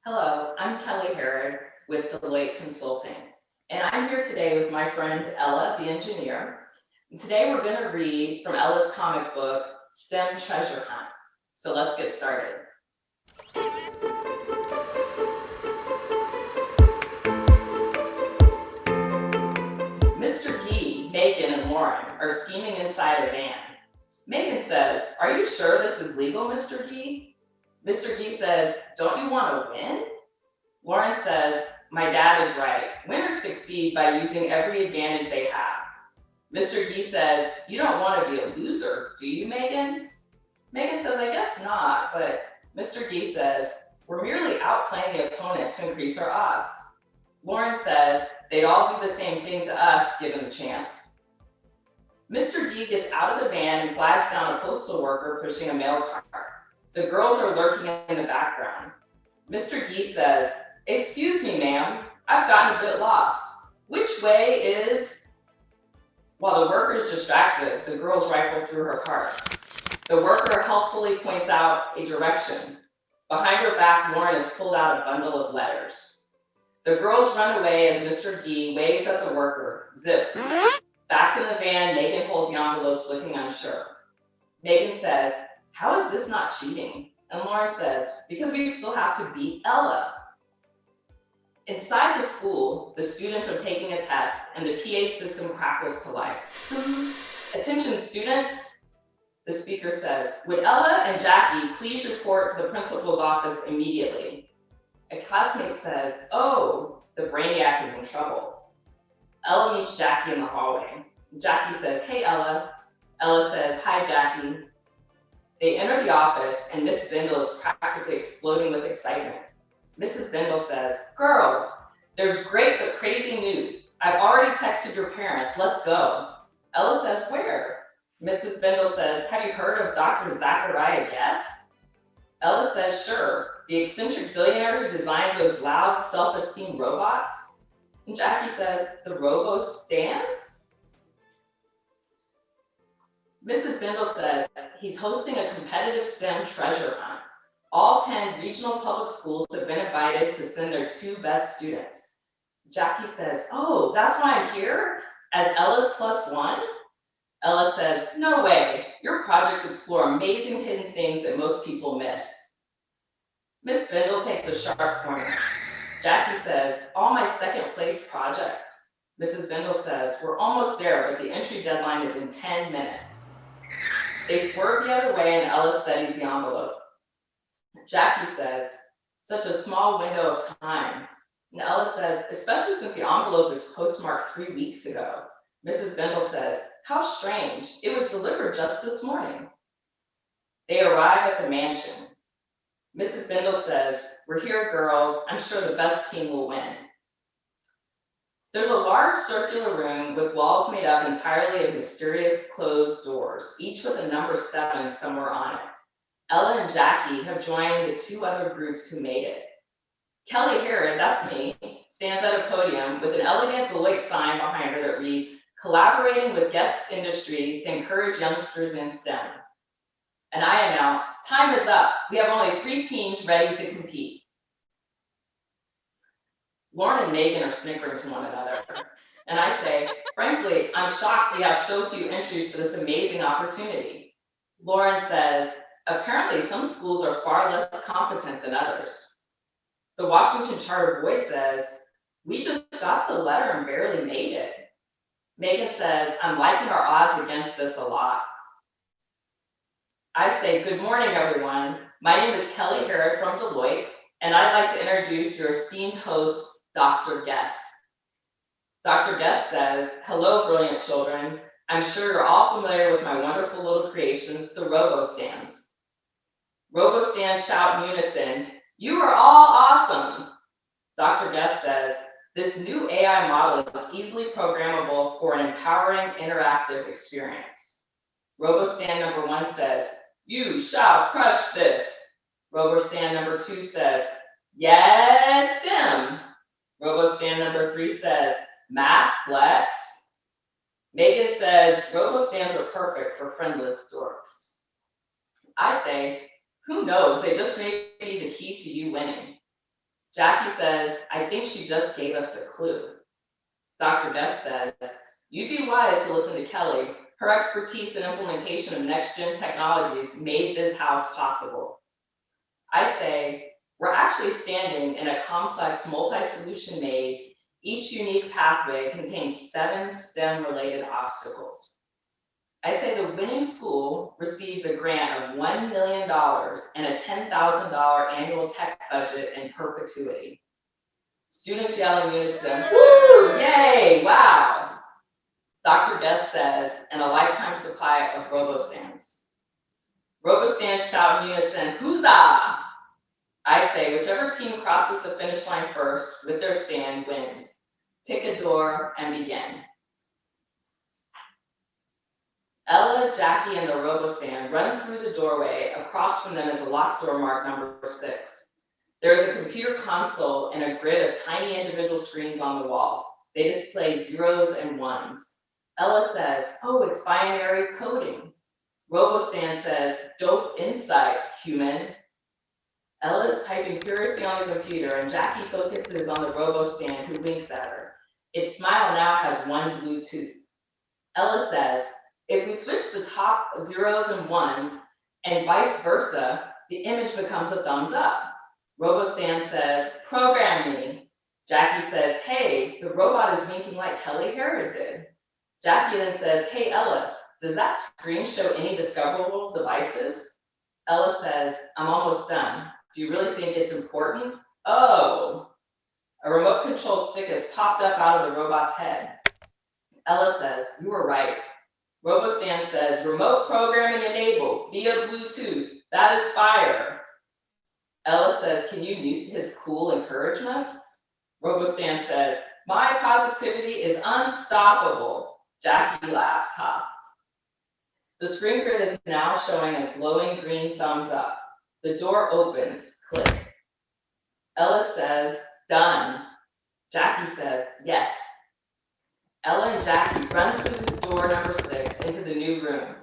Hello, I'm Kelly Herod with Deloitte Consulting, and I'm here today with my friend Ella, the engineer. And today we're going to read from Ella's comic book, STEM Treasure Hunt. So let's get started. Mr. Gee, Megan, and Lauren are scheming inside a van. Megan says, "Are you sure this is legal, Mr. Gee?" Mr. Gee says, "Don't you want to win?" Lauren says, "My dad is right. Winners succeed by using every advantage they have." Mr. Gee says, "You don't want to be a loser, do you, Megan?" Megan says, "I guess not," but Mr. Gee says, "We're merely outplaying the opponent to increase our odds." Lauren says, "They'd all do the same thing to us given the chance." Mr. Gee gets out of the van and flags down a postal worker pushing a mail cart. The girls are lurking in the background. Mr. Gee says, "Excuse me, ma'am, I've gotten a bit lost. Which way is..." While the worker is distracted, the girls rifle through her cart. The worker helpfully points out a direction. Behind her back, Lauren has pulled out a bundle of letters. The girls run away as Mr. Gee waves at the worker. Zip. Back in the van, Megan holds the envelopes looking unsure. Megan says, "How is this not cheating?" And Lauren says, "Because we still have to beat Ella." Inside the school, the students are taking a test and the PA system crackles to life. "Attention students," the speaker says, "would Ella and Jackie please report to the principal's office immediately?" A classmate says, "Oh, the brainiac is in trouble." Ella meets Jackie in the hallway. Jackie says, "Hey, Ella." Ella says, "Hi, Jackie." They enter the office and Miss Bindle is practically exploding with excitement. Mrs. Bindle says, "Girls, there's great but crazy news. I've already texted your parents. Let's go." Ella says, "Where?" Mrs. Bindle says, "Have you heard of Dr. Zachariah Guest?" Ella says, "Sure, the eccentric billionaire who designs those loud, self-esteem robots." And Jackie says, "The Robo Stands?" Mrs. Bindle says, "He's hosting a competitive STEM treasure hunt. All 10 regional public schools have been invited to send their 2 best students." Jackie says, "Oh, that's why I'm here? As Ella's +1? Ella says, "No way. Your projects explore amazing hidden things that most people miss." Miss Bindle takes a sharp corner. Jackie says, "All my second place projects." Mrs. Bindle says, "We're almost there, but the entry deadline is in 10 minutes. They swerve the other way and Ella studies the envelope. Jackie says, "Such a small window of time." And Ella says, "Especially since the envelope is postmarked 3 weeks ago." Mrs. Bindle says, "How strange. It was delivered just this morning." They arrive at the mansion. Mrs. Bindle says, "We're here, girls. I'm sure the best team will win." There's a large circular room with walls made up entirely of mysterious closed doors, each with a number 7 somewhere on it. Ella and Jackie have joined the 2 other groups who made it. Kelly Herod, that's me, stands at a podium with an elegant Deloitte sign behind her that reads, "Collaborating with guest industries to encourage youngsters in STEM." And I announce, "Time is up. We have only 3 teams ready to compete." Lauren and Megan are snickering to one another. And I say, "Frankly, I'm shocked we have so few entries for this amazing opportunity." Lauren says, "Apparently some schools are far less competent than others." The Washington Charter Boy says, "We just got the letter and barely made it." Megan says, "I'm liking our odds against this a lot." I say, "Good morning, everyone. My name is Kelly Herod from Deloitte, and I'd like to introduce your esteemed host, Dr. Guest." Dr. Guest says, "Hello, brilliant children. I'm sure you're all familiar with my wonderful little creations, the Robo Stands." Robo Stands shout in unison, "You are all awesome." Dr. Guest says, "This new AI model is easily programmable for an empowering interactive experience." RoboStan number 1 says, "You shall crush this." RoboStan number 2 says, "Yes, STEM." RoboStan number 3 says, "Math flex." Megan says, "RoboStans are perfect for friendless dorks." I say, "Who knows? They just may be the key to you winning." Jackie says, I think she just gave us a clue. Dr. Beth says, you'd be wise to listen to Kelly. Her expertise in implementation of next-gen technologies made this house possible. I say, we're actually standing in a complex multi-solution maze. Each unique pathway contains 7 STEM-related obstacles. I say the winning school receives a grant of $1 million and a $10,000 annual tech budget in perpetuity. Students yell in unison, woo, yay, wow. Dr. Guest says, and a lifetime supply of Robo Stands. Robo Stands shout in unison, huzzah! I say, whichever team crosses the finish line first with their stand wins. Pick a door and begin. Ella, Jackie, and the Robostand run through the doorway. Across from them is a locked door marked number 6. There is a computer console and a grid of tiny individual screens on the wall. They display 0s and 1s. Ella says, oh, it's binary coding. Robostand says, dope insight, human. Ella is typing furiously on the computer, and Jackie focuses on the Robostand, who winks at her. Its smile now has 1 blue tooth. Ella says, if we switch the top 0s and 1s and vice versa, the image becomes a thumbs up. Robostan says, program me. Jackie says, hey, the robot is winking like Kelly Herod did. Jackie then says, hey, Ella, does that screen show any discoverable devices? Ella says, I'm almost done. Do you really think it's important? Oh, a remote control stick has popped up out of the robot's head. Ella says, you were right. Robostan says, remote programming enabled via Bluetooth. That is fire. Ella says, can you mute his cool encouragements? Robostan says, my positivity is unstoppable. Jackie laughs, ha. The screen grid is now showing a glowing green thumbs up. The door opens, click. Ella says, done. Jackie says, yes. Ella and Jackie run through the door number 6 into the new room.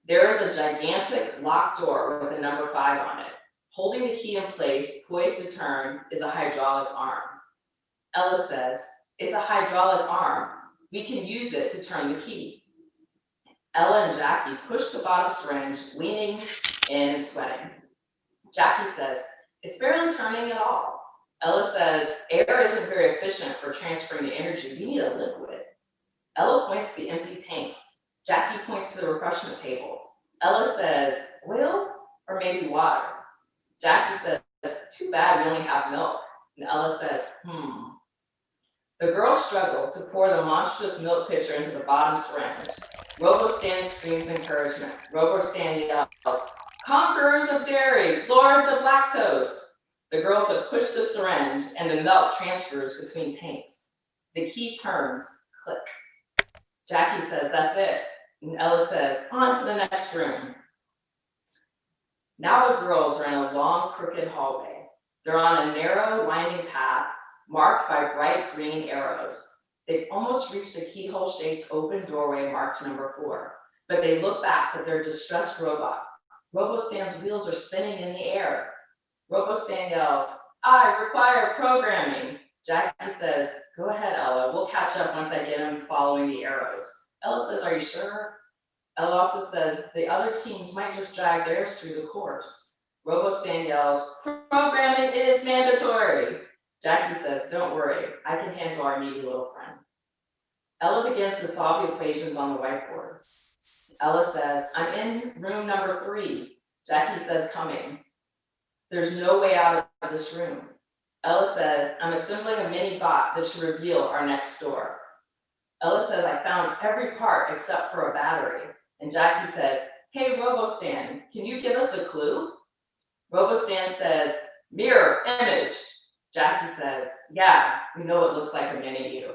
There is a gigantic locked door with a number 5 on it. Holding the key in place, poised to turn, is a hydraulic arm. Ella says, it's a hydraulic arm. We can use it to turn the key. Ella and Jackie push the bottom syringe, leaning in and sweating. Jackie says, it's barely turning at all. Ella says, air isn't very efficient for transferring the energy. We need a liquid. Ella points to the empty tanks. Jackie points to the refreshment table. Ella says, oil or maybe water? Jackie says, too bad we only have milk. And Ella says, The girls struggle to pour the monstrous milk pitcher into the bottom syringe. Robostan screams encouragement. Robostan yells, conquerors of dairy, lords of lactose. The girls have pushed the syringe and the milk transfers between tanks. The key turns, click. Jackie says, that's it. And Ella says, on to the next room. Now the girls are in a long, crooked hallway. They're on a narrow, winding path marked by bright green arrows. They've almost reached a keyhole-shaped open doorway marked number 4, but they look back at their distressed robot. Robostan's wheels are spinning in the air. Robostan yells, I require programming. Jackie says, go ahead, Ella. We'll catch up once I get him following the arrows. Ella says, are you sure? Ella also says, the other teams might just drag theirs through the course. Robostan yells, programming is mandatory. Jackie says, don't worry. I can handle our needy little friend. Ella begins to solve the equations on the whiteboard. Ella says, I'm in room number 3. Jackie says, coming. There's no way out of this room. Ella says, I'm assembling a mini bot that should reveal our next door. Ella says, I found every part except for a battery. And Jackie says, hey, Robostan, can you give us a clue? Robostan says, mirror image. Jackie says, yeah, we know it looks like a mini you.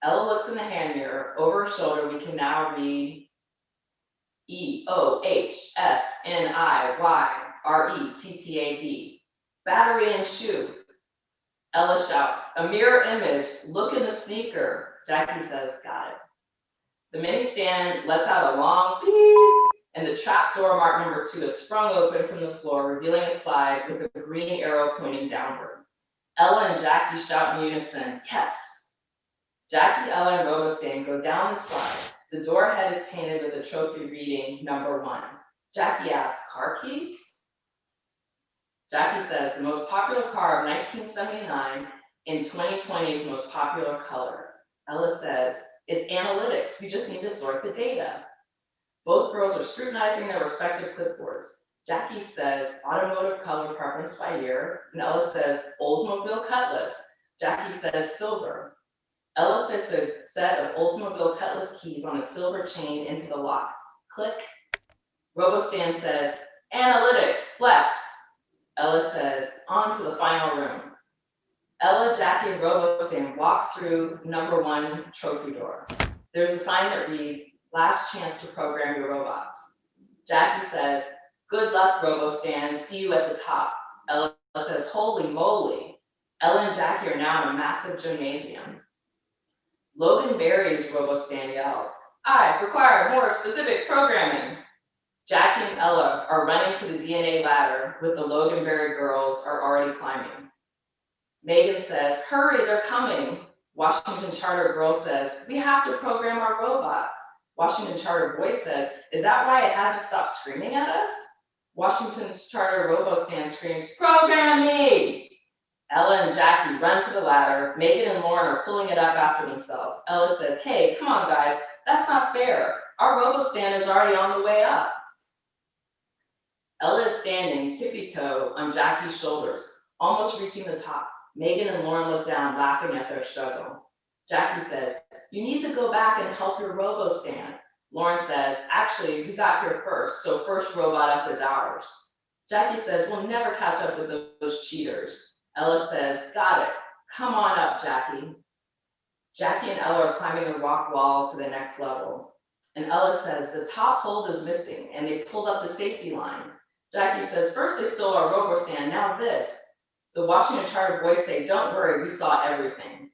Ella looks in the hand mirror. Over her shoulder, we can now read EOHSNIYRETTAB. Battery and shoe. Ella shouts, a mirror image, look in the sneaker. Jackie says, got it. The mini stand lets out a long beep, and the trap door marked number 2 is sprung open from the floor, revealing a slide with a green arrow pointing downward. Ella and Jackie shout in unison, yes. Jackie, Ella, and Robostan go down the slide. The door head is painted with a trophy reading number 1. Jackie asks, car keys? Jackie says, the most popular car of 1979 in 2020's most popular color. Ella says, it's analytics. We just need to sort the data. Both girls are scrutinizing their respective clipboards. Jackie says, automotive color preference by year, and Ella says, Oldsmobile Cutlass. Jackie says, silver. Ella fits a set of Oldsmobile Cutlass keys on a silver chain into the lock. Click. Robostan says, analytics, flex. Ella says, on to the final room. Ella, Jackie, and Robostan walk through number 1 trophy door. There's a sign that reads, last chance to program your robots. Jackie says, good luck, Robostan, see you at the top. Ella says, holy moly. Ella and Jackie are now in a massive gymnasium. Logan Berry's Robostan yells, I require more specific programming. Jackie and Ella are running to the DNA ladder with the Loganberry girls are already climbing. Megan says, hurry, they're coming. Washington Charter girl says, we have to program our robot. Washington Charter boy says, is that why it hasn't stopped screaming at us? Washington's Charter Robostan screams, program me! Ella and Jackie run to the ladder. Megan and Lauren are pulling it up after themselves. Ella says, hey, come on guys, that's not fair. Our Robostan is already on the way up. Ella is standing tippy-toe on Jackie's shoulders, almost reaching the top. Megan and Lauren look down, laughing at their struggle. Jackie says, you need to go back and help your Robostan. Lauren says, actually, we got here first, so first robot up is ours. Jackie says, we'll never catch up with those cheaters. Ella says, got it. Come on up, Jackie. Jackie and Ella are climbing the rock wall to the next level. And Ella says, the top hold is missing, and they pulled up the safety line. Jackie says, first they stole our Robostand, now this. The Washington Charter boys say, don't worry, we saw everything.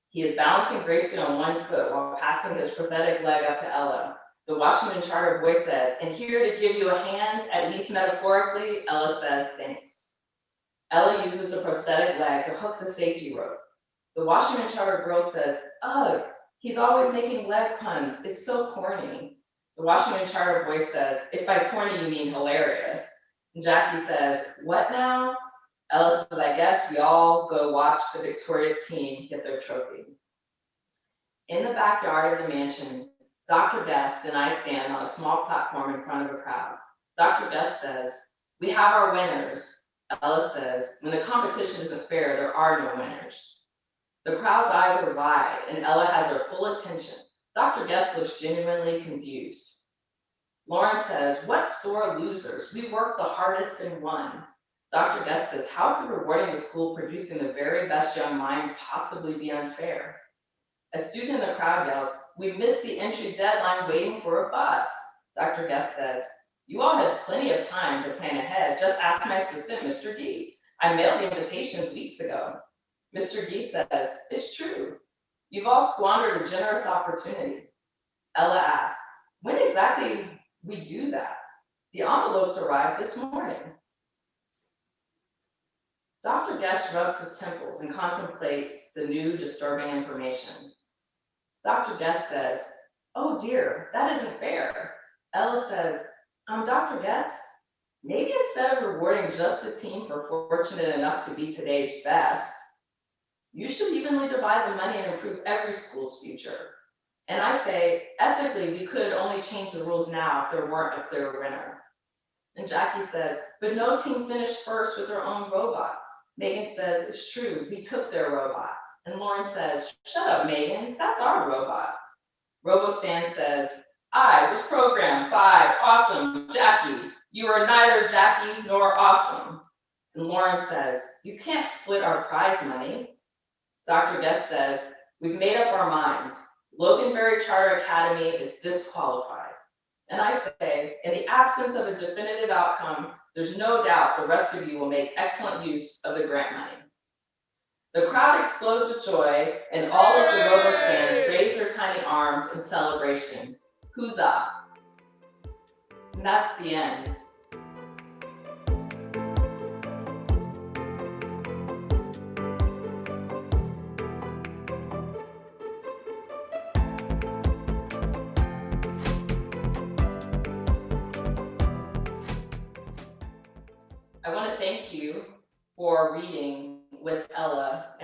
He is balancing gracefully on one foot while passing his prosthetic leg up to Ella. The Washington Charter boy says, and here to give you a hand, at least metaphorically, Ella says, thanks. Ella uses the prosthetic leg to hook the safety rope. The Washington Charter girl says, ugh, he's always making leg puns, it's so corny. The Washington Charter boy says, if by corny you mean hilarious. And Jackie says, what now? Ella says, I guess we all go watch the victorious team get their trophy. In the backyard of the mansion, Dr. Guest and I stand on a small platform in front of a crowd. Dr. Guest says, we have our winners. Ella says, when the competition isn't fair, there are no winners. The crowd's eyes are wide, and Ella has her full attention. Dr. Guest looks genuinely confused. Lauren says, what sore losers? We worked the hardest and won. Dr. Guest says, how could rewarding the school producing the very best young minds possibly be unfair? A student in the crowd yells, we missed the entry deadline waiting for a bus. Dr. Guest says, you all had plenty of time to plan ahead. Just ask my assistant, Mr. Gee. I mailed the invitations weeks ago. Mr. Gee says, it's true. You've all squandered a generous opportunity. Ella asks, when exactly we do that? The envelopes arrived this morning. Dr. Guest rubs his temples and contemplates the new disturbing information. Dr. Guest says, oh dear, that isn't fair. Ella says, Dr. Guest, maybe instead of rewarding just the team for fortunate enough to be today's best, you should evenly divide the money and improve every school's future. And I say, ethically, we could only change the rules now if there weren't a clear winner. And Jackie says, but no team finished first with their own robot. Megan says, it's true, we took their robot. And Lauren says, shut up, Megan, that's our robot. Robostan says, I was programmed by awesome Jackie. You are neither Jackie nor awesome. And Lauren says, you can't split our prize money. Dr. Guest says, we've made up our minds. Loganberry Charter Academy is disqualified. And I say, in the absence of a definitive outcome, there's no doubt the rest of you will make excellent use of the grant money. The crowd explodes with joy, and all of the Robo Stands raise their tiny arms in celebration. Huzzah! And that's the end. thank you for reading with Ella